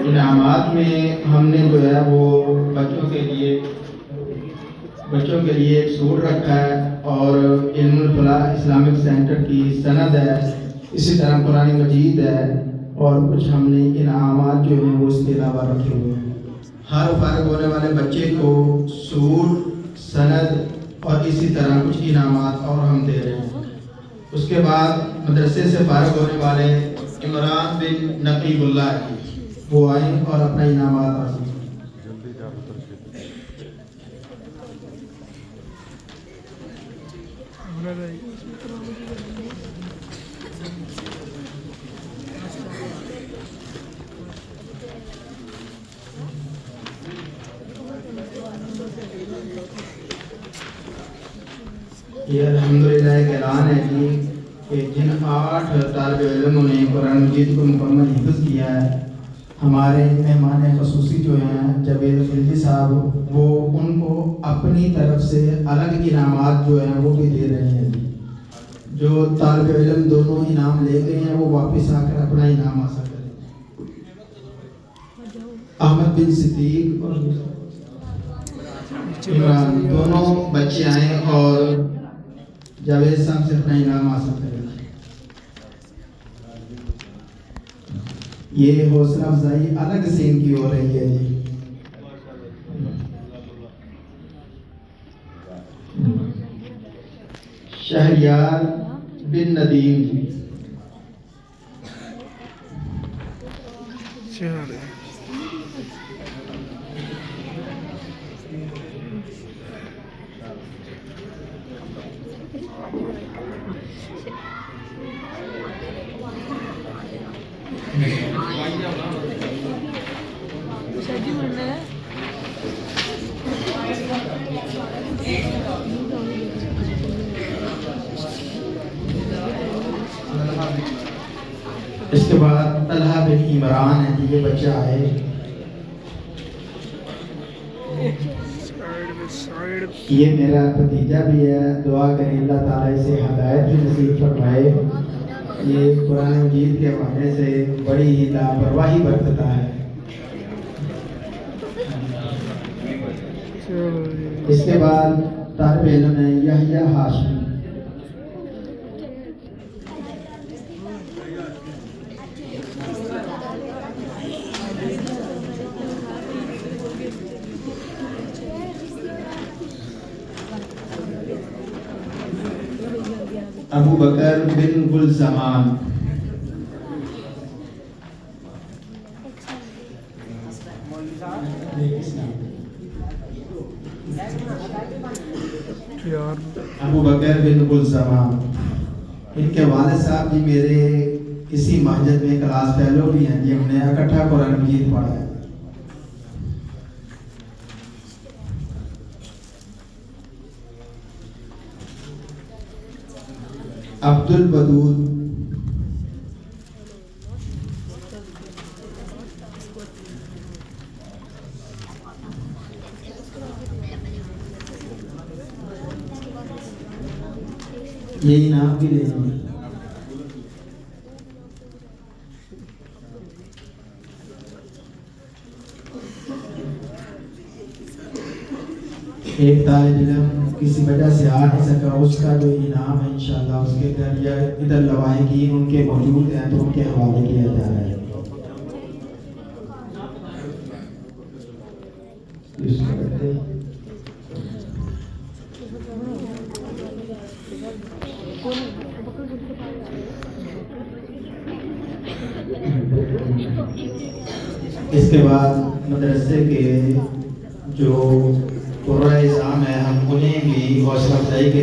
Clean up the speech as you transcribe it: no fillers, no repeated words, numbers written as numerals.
इनामात में हमने जो है वो बच्चों के लिए एक सूट रखा है और इल्मुल फलाह इस्लामिक सेंटर की सनद है, इसी तरह कुरान मजीद है और कुछ हमने इनामात जो हैं वो इसके अलावा रखे हुए हैं। हर फारिग होने वाले बच्चे को सूट, सनद और इसी तरह कुछ इनामात और हम दे रहे हैं। उसके बाद मदरसे से फारिग होने वाले इमरान बिन नकीबुल्लाह वो आए और अपना इनामात हासिल। ये अल्हम्दुलिल्लाह एक ऐलान है जी कि जिन 8 तालिब इल्मों ने कुरान मजीद को मुकम्मल हिफ्ज़ किया है, हमारे मेहमान ख़ुसूसी जो हैं जावेद खिलजी साहब, वो उनको अपनी तरफ से अलग इनामात जो हैं वो भी दे रहे हैं। जो तालिब इल्म दोनों इनाम ले गए हैं वो वापस आकर अपना इनाम हासिल करें। अहमद बिन सिद्दीक और इमरान दोनों बच्चे आए और जावेद साहब से अपना इनाम हासिल करें। ये हौसला अफजाई अलग से इनकी हो रही है जी। शहरियार बिन नदीम जी, इसके बाद तलहा बिन इमरान है जी, ये बच्चा आए। ये मेरा भतीजा भी है, दुआ करें अल्लाह ताला इसे हदायत भी नसीब फरमाए। ये कुरान मजीद के हवाले से बड़ी ही लापरवाही बरतता है। इसके बाद तालिब इल्म है यहया हाशमी। अबू बकर बिन गुलजमान, अबू बकर बिन गुलजमान, इनके वालिद साहब जी मेरे इसी मस्जिद में क्लास फेलो भी हैं जी। हमने इकट्ठा कुरान मजीद पढ़ा है। अब्दुल बदूद, ये इनाम भी लेंगे। एक तालिब इल्म किसी वजह से आ नहीं सका, उसका जो इनाम है इंशाल्लाह उसके घर या इधर लवाहिकी उनके मौजूद हैं तो उनके हवाले किया जा रहा है। इसके बाद मदरसे के जो कुर्रा-ए-इज़ाम है, हम उन्हें भी हौसला अफजाई के